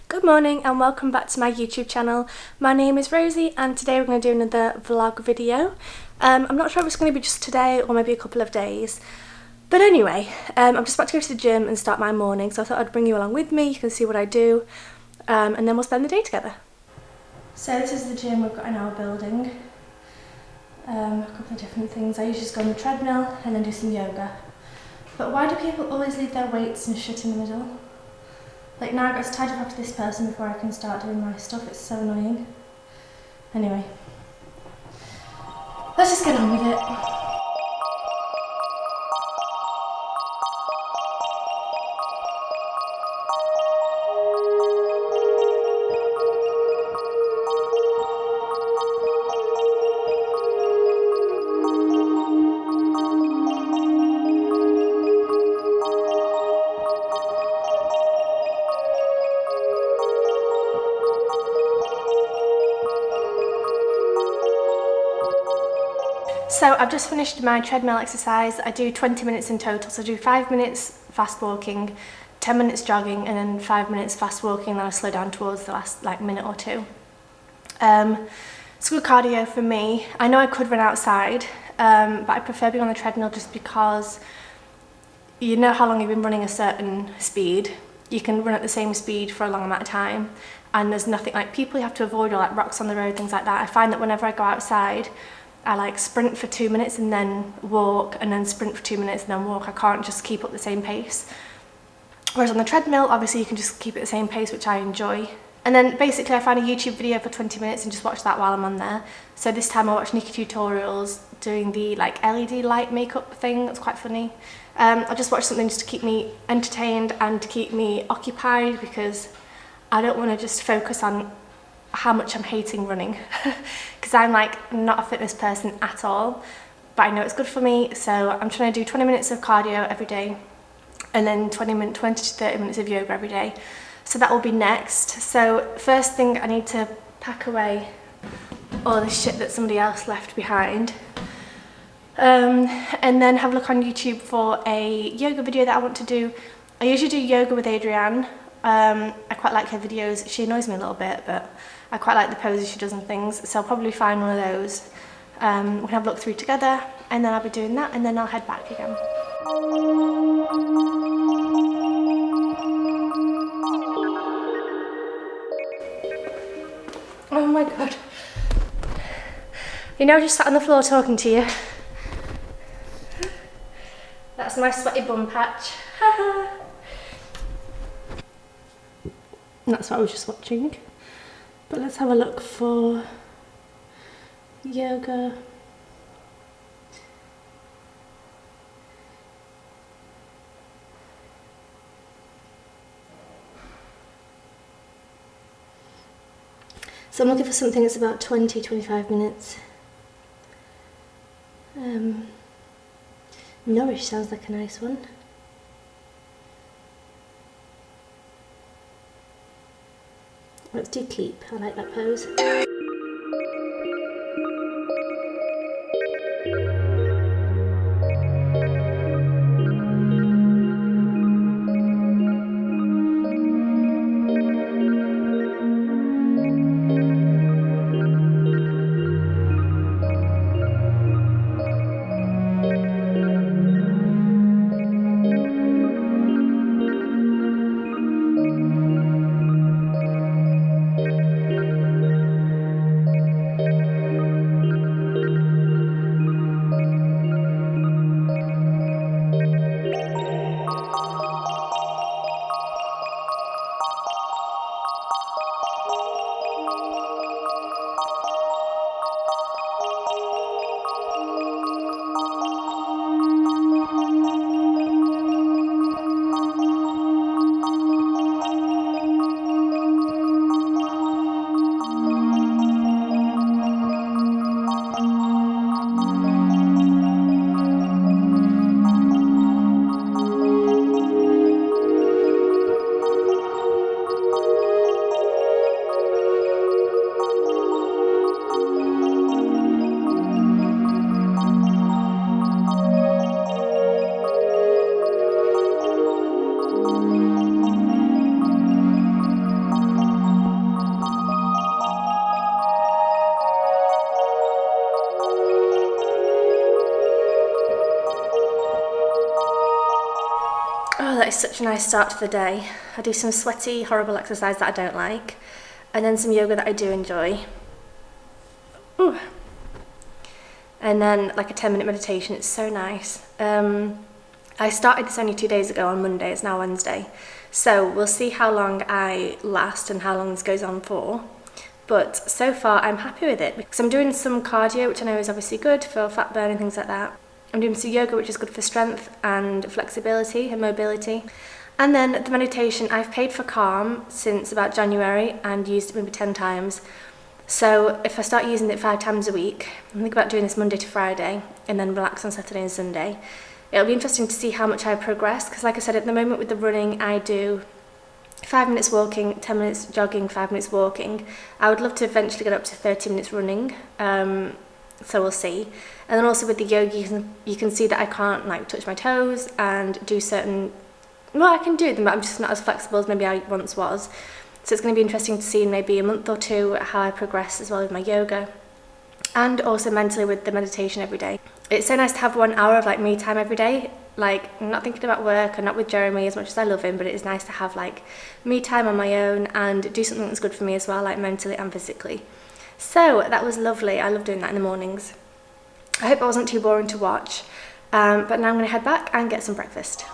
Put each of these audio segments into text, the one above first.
Good morning and welcome back to my YouTube channel. My name is Rosie and today we're going to do another vlog video. I'm not sure if it's going to be just today or maybe a couple of days. But anyway, I'm just about to go to the gym and start my morning, so I thought I'd bring you along with me. You can see what I do and then we'll spend the day together. So this is the gym we've got in our building. A couple of different things. I usually just go on the treadmill and then do some yoga. But why do people always leave their weights and shit in the middle? Like now I've got to tidy up after this person before I can start doing my stuff. It's so annoying. Anyway, let's just get on with it. So I've just finished my treadmill exercise. I do 20 minutes in total, so I do 5 minutes fast walking, 10 minutes jogging, and then 5 minutes fast walking, then I slow down towards the last minute or two. It's good cardio for me. I know I could run outside, but I prefer being on the treadmill just because you know how long you've been running a certain speed. You can run at the same speed for a long amount of time, and there's nothing like people you have to avoid, or like rocks on the road, things like that. I find that whenever I go outside, I sprint for 2 minutes and then walk, and then sprint for 2 minutes and then walk. I can't just keep up the same pace. Whereas on the treadmill, obviously you can just keep at the same pace, which I enjoy. And then basically I find a YouTube video for 20 minutes and just watch that while I'm on there. So this time I watched Nikki tutorials doing the LED light makeup thing. That's quite funny. I just watched something just to keep me entertained and to keep me occupied, because I don't want to just focus on how much I'm hating running because I'm not a fitness person at all, but I know it's good for me, so I'm trying to do 20 minutes of cardio every day and then 20 to 30 minutes of yoga every day. So that will be next. So first thing, I need to pack away all the shit that somebody else left behind, and then have a look on YouTube for a yoga video that I want to do. I usually do yoga with Adrienne. I quite like her videos. She annoys me a little bit, but I quite like the poses she does and things, so I'll probably find one of those. We can have a look through together, and then I'll be doing that, and then I'll head back again. Oh my god. You know, I just sat on the floor talking to you. That's my sweaty bum patch. And that's what I was just watching. But let's have a look for yoga. So I'm looking for something that's about 20-25 minutes. Nourish sounds like a nice one. Let's do Cleep. I like that pose. such a nice start to the day. I do some sweaty, horrible exercise that I don't like, and then some yoga that I do enjoy. Ooh. And then like a 10-minute meditation. It's so nice. I started this only 2 days ago on Monday. It's now Wednesday. So we'll see how long I last and how long this goes on for. But so far I'm happy with it because I'm doing some cardio, which I know is obviously good for fat burn and things like that. I'm doing some yoga, which is good for strength and flexibility and mobility. And then the meditation, I've paid for Calm since about January and used it maybe 10 times. So if I start using it 5 times a week, I'm thinking about doing this Monday to Friday and then relax on Saturday and Sunday. It'll be interesting to see how much I progress because like I said, at the moment with the running, I do 5 minutes walking, 10 minutes jogging, 5 minutes walking. I would love to eventually get up to 30 minutes running, so we'll see. And then also with the yoga, you can see that I can't like touch my toes and do certain, well, I can do them, but I'm just not as flexible as maybe I once was. So it's going to be interesting to see in maybe a month or two how I progress as well with my yoga. And also mentally with the meditation every day. It's so nice to have 1 hour of like me time every day. Like, I'm not thinking about work and not with Jeremy as much as I love him, but it is nice to have like me time on my own and do something that's good for me as well, like mentally and physically. So that was lovely. I love doing that in the mornings. I hope I wasn't too boring to watch, but now I'm going to head back and get some breakfast.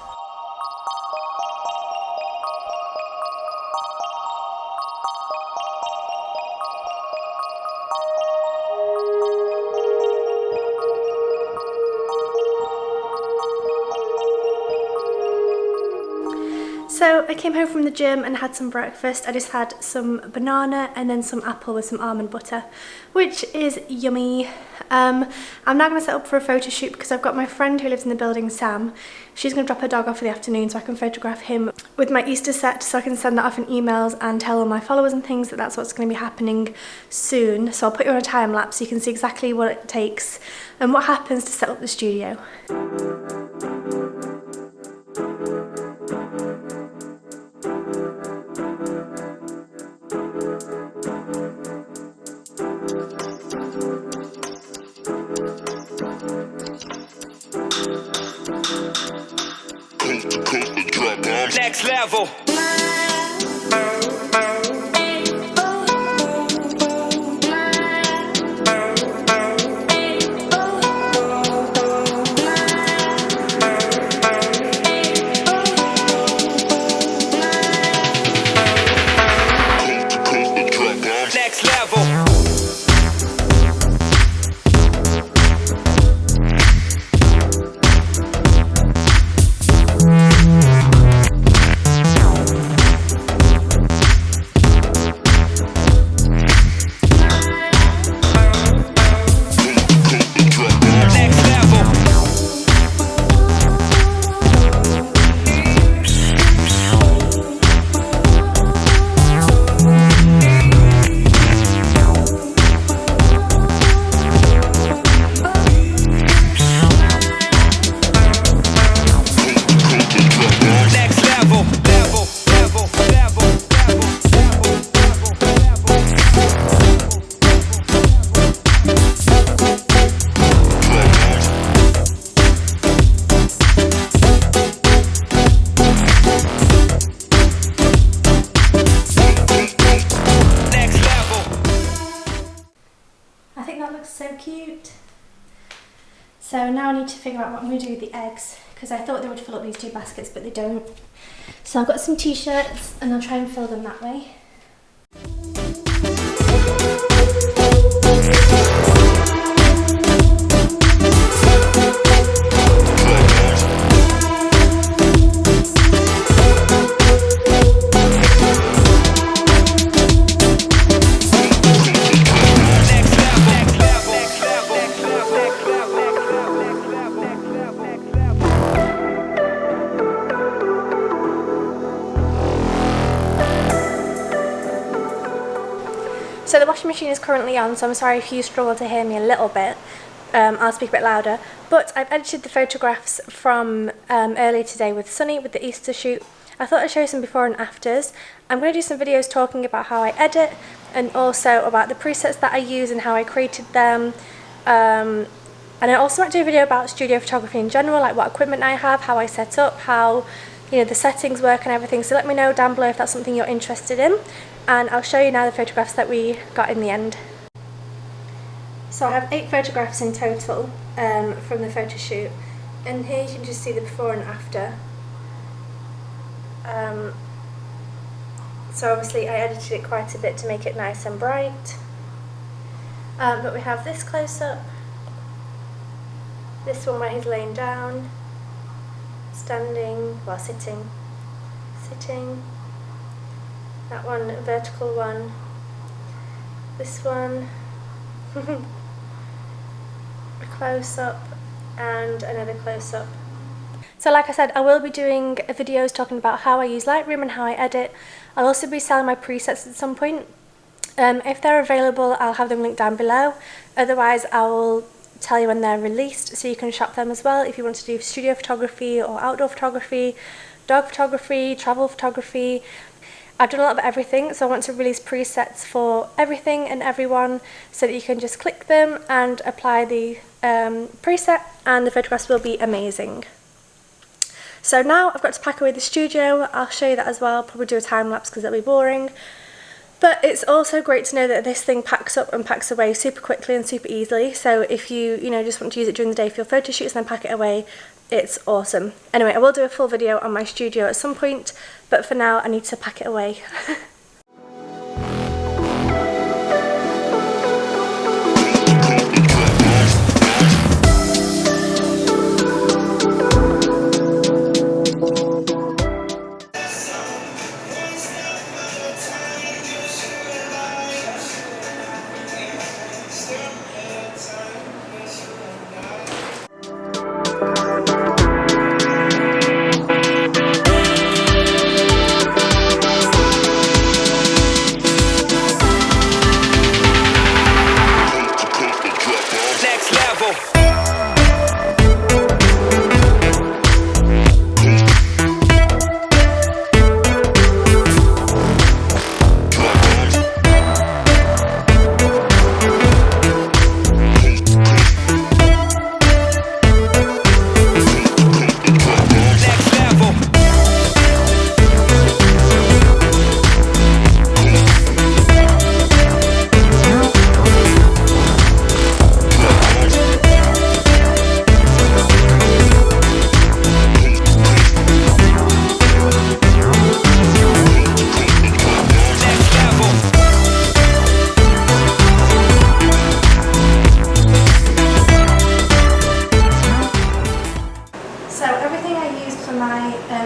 So I came home from the gym and had some breakfast. I just had some banana and then some apple with some almond butter, which is yummy. I'm now going to set up for a photo shoot because I've got my friend who lives in the building, Sam. She's going to drop her dog off for the afternoon so I can photograph him with my Easter set, so I can send that off in emails and tell all my followers and things that that's what's going to be happening soon. So I'll put you on a time lapse so you can see exactly what it takes and what happens to set up the studio. Next level. Next level. So cute. So now I need to figure out what I'm going to do with the eggs because I thought they would fill up these 2 baskets, but they don't. So I've got some t-shirts and I'll try and fill them that way. So the washing machine is currently on, so I'm sorry if you struggle to hear me a little bit. I'll speak a bit louder. But I've edited the photographs from earlier today with Sunny, with the Easter shoot. I thought I'd show you some before and afters. I'm going to do some videos talking about how I edit and also about the presets that I use and how I created them. And I also might do a video about studio photography in general, like what equipment I have, how I set up, how you know, the settings work and everything. So let me know down below if that's something you're interested in, and I'll show you now the photographs that we got in the end. So I have 8 photographs in total from the photo shoot, and here you can just see the before and after. So obviously I edited it quite a bit to make it nice and bright. But we have this close-up, this one where he's laying down, standing, well sitting, that one, a vertical one, this one, a close-up, and another close-up. So like I said, I will be doing videos talking about how I use Lightroom and how I edit. I'll also be selling my presets at some point. If they're available, I'll have them linked down below. Otherwise, I will tell you when they're released, so you can shop them as well if you want to do studio photography or outdoor photography, dog photography, travel photography. I've done a lot of everything, so I want to release presets for everything and everyone so that you can just click them and apply the preset and the photographs will be amazing. So now I've got to pack away the studio. I'll show you that as well. I'll probably do a time lapse because it'll be boring. But it's also great to know that this thing packs up and packs away super quickly and super easily. So if you just want to use it during the day for your photo shoots and then pack it away, it's awesome. Anyway, I will do a full video on my studio at some point, but for now I need to pack it away.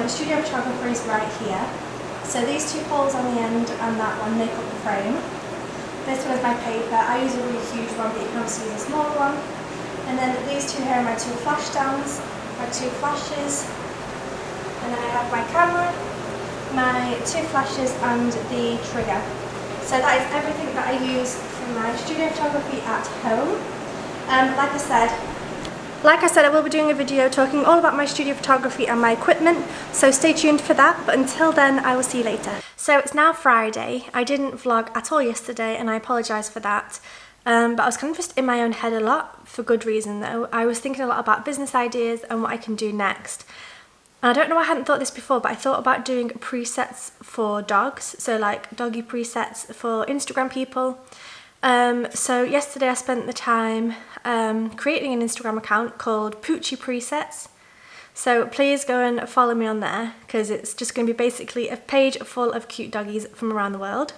studio photographer is right here. So these two holes on the end and that one make up the frame. This one is my paper. I use a really huge one, but you can also use a smaller one. And then these two here are my two flash stands, my two flashes. And then I have my camera, my two flashes and the trigger. So that is everything that I use for my studio photography at home. Like I said, I will be doing a video talking all about my studio photography and my equipment, so stay tuned for that, but until then, I will see you later. So it's now Friday. I didn't vlog at all yesterday, and I apologise for that, but I was kind of just in my own head a lot, for good reason though. I was thinking a lot about business ideas and what I can do next. And I don't know why I hadn't thought this before, but I thought about doing presets for dogs, so like doggy presets for Instagram people. So yesterday I spent the time creating an Instagram account called Poochie Presets. So please go and follow me on there, because it's just going to be basically a page full of cute doggies from around the world.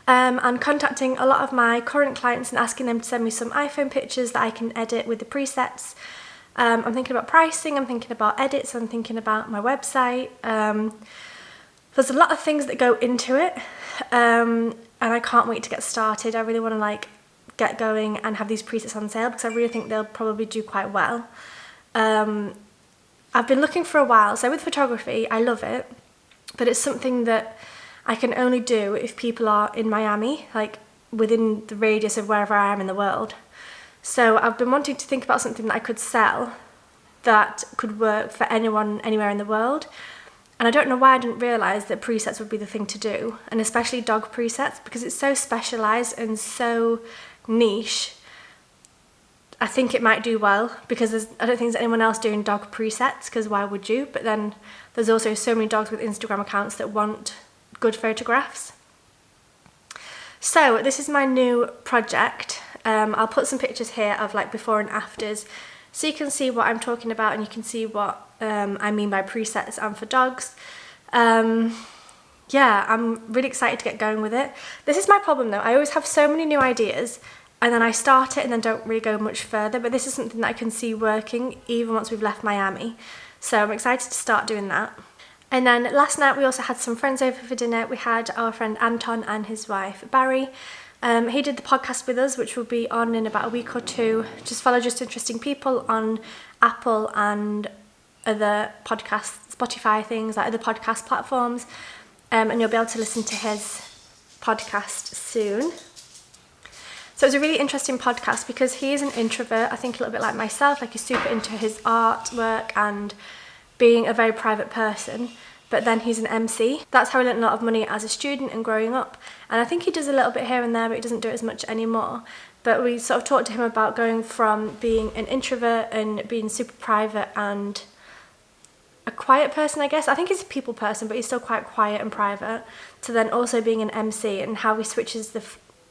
I'm contacting a lot of my current clients and asking them to send me some iPhone pictures that I can edit with the presets. I'm thinking about pricing, I'm thinking about edits, I'm thinking about my website. There's a lot of things that go into it, and I can't wait to get started. I really want to get going and have these presets on sale, because I really think they'll probably do quite well. I've been looking for a while, so with photography, I love it, but it's something that I can only do if people are in Miami, like within the radius of wherever I am in the world. So I've been wanting to think about something that I could sell that could work for anyone, anywhere in the world. And I don't know why I didn't realise that presets would be the thing to do, and especially dog presets, because it's so specialised and so niche. I think it might do well because I don't think there's anyone else doing dog presets, because why would you? But then there's also so many dogs with Instagram accounts that want good photographs. So this is my new project. I'll put some pictures here of like before and afters so you can see what I'm talking about, and you can see what I mean by presets and for dogs. Yeah, I'm really excited to get going with it. This is my problem though. I always have so many new ideas and then I start it and then don't really go much further, but this is something that I can see working even once we've left Miami. So I'm excited to start doing that. And then last night we also had some friends over for dinner. We had our friend Anton and his wife Barry. He did the podcast with us, which will be on in about a week or two. Just follow Just Interesting People on Apple and other podcast, Spotify things, like other podcast platforms. And you'll be able to listen to his podcast soon. So it was a really interesting podcast because he is an introvert, I think a little bit like myself, like he's super into his artwork and being a very private person, but then he's an MC. That's how he learned a lot of money as a student and growing up. And I think he does a little bit here and there, but he doesn't do it as much anymore. But we sort of talked to him about going from being an introvert and being super private and a quiet person, I guess. I think he's a people person, but he's still quite quiet and private, to then also being an MC, and how he switches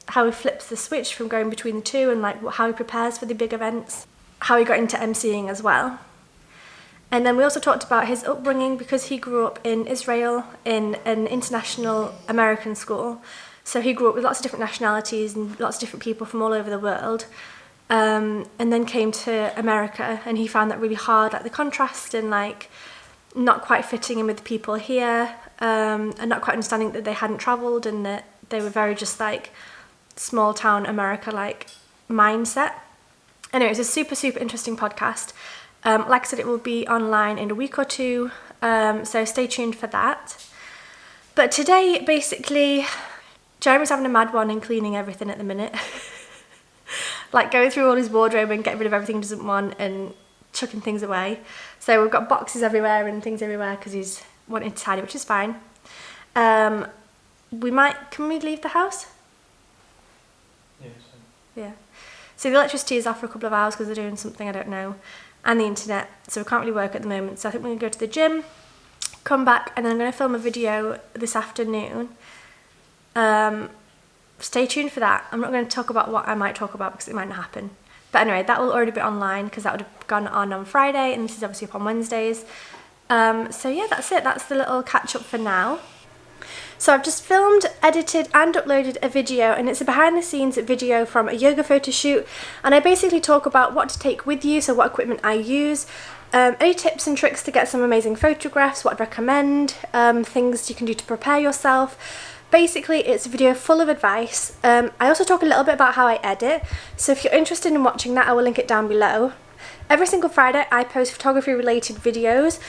how he flips the switch from going between the two, and like how he prepares for the big events, how he got into MCing as well. And then we also talked about his upbringing, because he grew up in Israel in an international American school. So he grew up with lots of different nationalities and lots of different people from all over the world. And then came to America, and he found that really hard, like the contrast and like not quite fitting in with the people here, and not quite understanding that they hadn't travelled and that they were very just like small town America like mindset. Anyway, it's a super interesting podcast. Like I said, it will be online in a week or two, so stay tuned for that. But today, basically, Jeremy's having a mad one and cleaning everything at the minute. Like going through all his wardrobe and getting rid of everything he doesn't want and chucking things away. So we've got boxes everywhere and things everywhere because he's wanting to tidy, which is fine. Can we leave the house? Yeah. So the electricity is off for a couple of hours because they're doing something, I don't know, and the internet, so we can't really work at the moment. So I think we're going to go to the gym, come back, and then I'm going to film a video this afternoon. Stay tuned for that. I'm not going to talk about what I might talk about because it might not happen. But anyway, that will already be online because that would have gone on Friday, and this is obviously up on Wednesdays. So yeah, that's it. That's the little catch up for now. So I've just filmed, edited and uploaded a video, and it's a behind the scenes video from a yoga photo shoot, and I basically talk about what to take with you, so what equipment I use, any tips and tricks to get some amazing photographs, what I'd recommend, things you can do to prepare yourself. Basically, it's a video full of advice. I also talk a little bit about how I edit, so if you're interested in watching that, I will link it down below. Every single Friday I post photography related videos.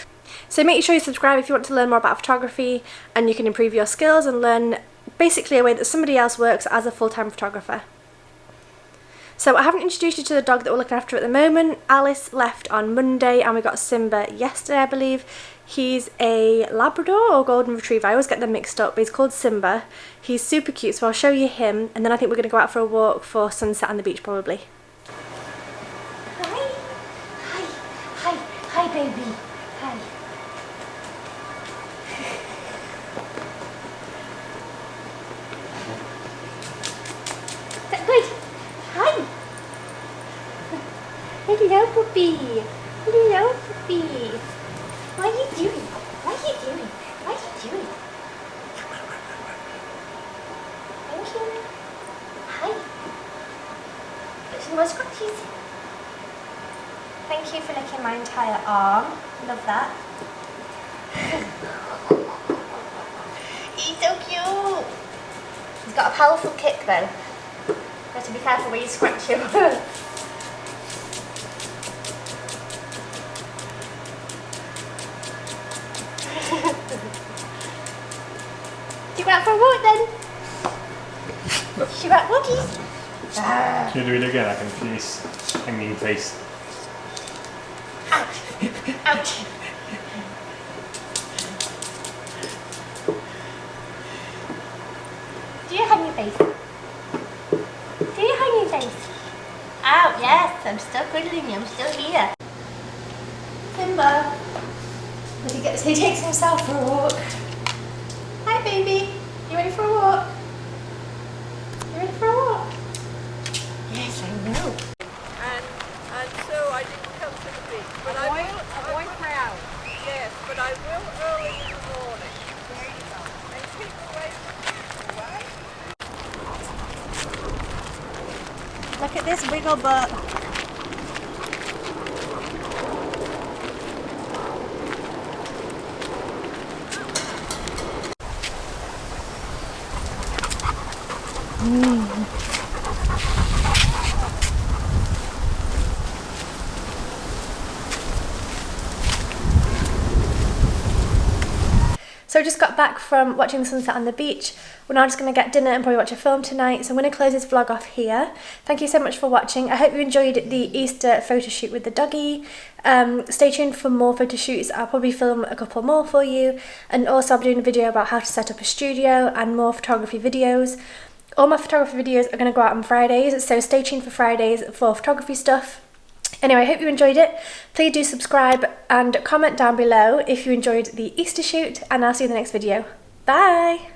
So make sure you subscribe if you want to learn more about photography, and you can improve your skills and learn basically a way that somebody else works as a full-time photographer. So I haven't introduced you to the dog that we're looking after at the moment. Alice left on Monday and we got Simba yesterday, I believe. He's a Labrador or Golden Retriever. I always get them mixed up, but he's called Simba. He's super cute, so I'll show you him, and then I think we're going to go out for a walk for sunset on the beach probably. Hi. Hi. Hi. Hi, baby. Hi. Good. Hi. Hello, puppy. Hello, puppy. What are you doing? What are you doing? What are you doing? Thank you. Hi. Some more scratchies. Thank you for licking my entire arm. Love that. He's so cute. He's got a powerful kick though. You have to be careful where you scratch him. Do you go out for a walk then? Should you go out walkies? Can you do it again? I can feel his hanging face. Ouch! Ouch! Do you hang your face? Do you hang your face? Ouch! out. Yes, I'm still cuddling you. I'm still here. Timber. He takes himself for a walk. Hi, baby. You ready for a walk? You ready for a walk? Yes, I know. And so I didn't come to the beach, but I will. Avoid crowd. Yes, but I will early in the morning. There you go. And keep away from people, right? Look at this wiggle butt. So I just got back from watching the sunset on the beach. We're now just going to get dinner and probably watch a film tonight. So I'm going to close this vlog off here. Thank you so much for watching. I hope you enjoyed the Easter photo shoot with the doggy. Stay tuned for more photo shoots. I'll probably film a couple more for you. And also I'm doing a video about how to set up a studio and more photography videos. All my photography videos are going to go out on Fridays. So stay tuned for Fridays for photography stuff. Anyway, I hope you enjoyed it. Please do subscribe and comment down below if you enjoyed the Easter shoot, and I'll see you in the next video. Bye!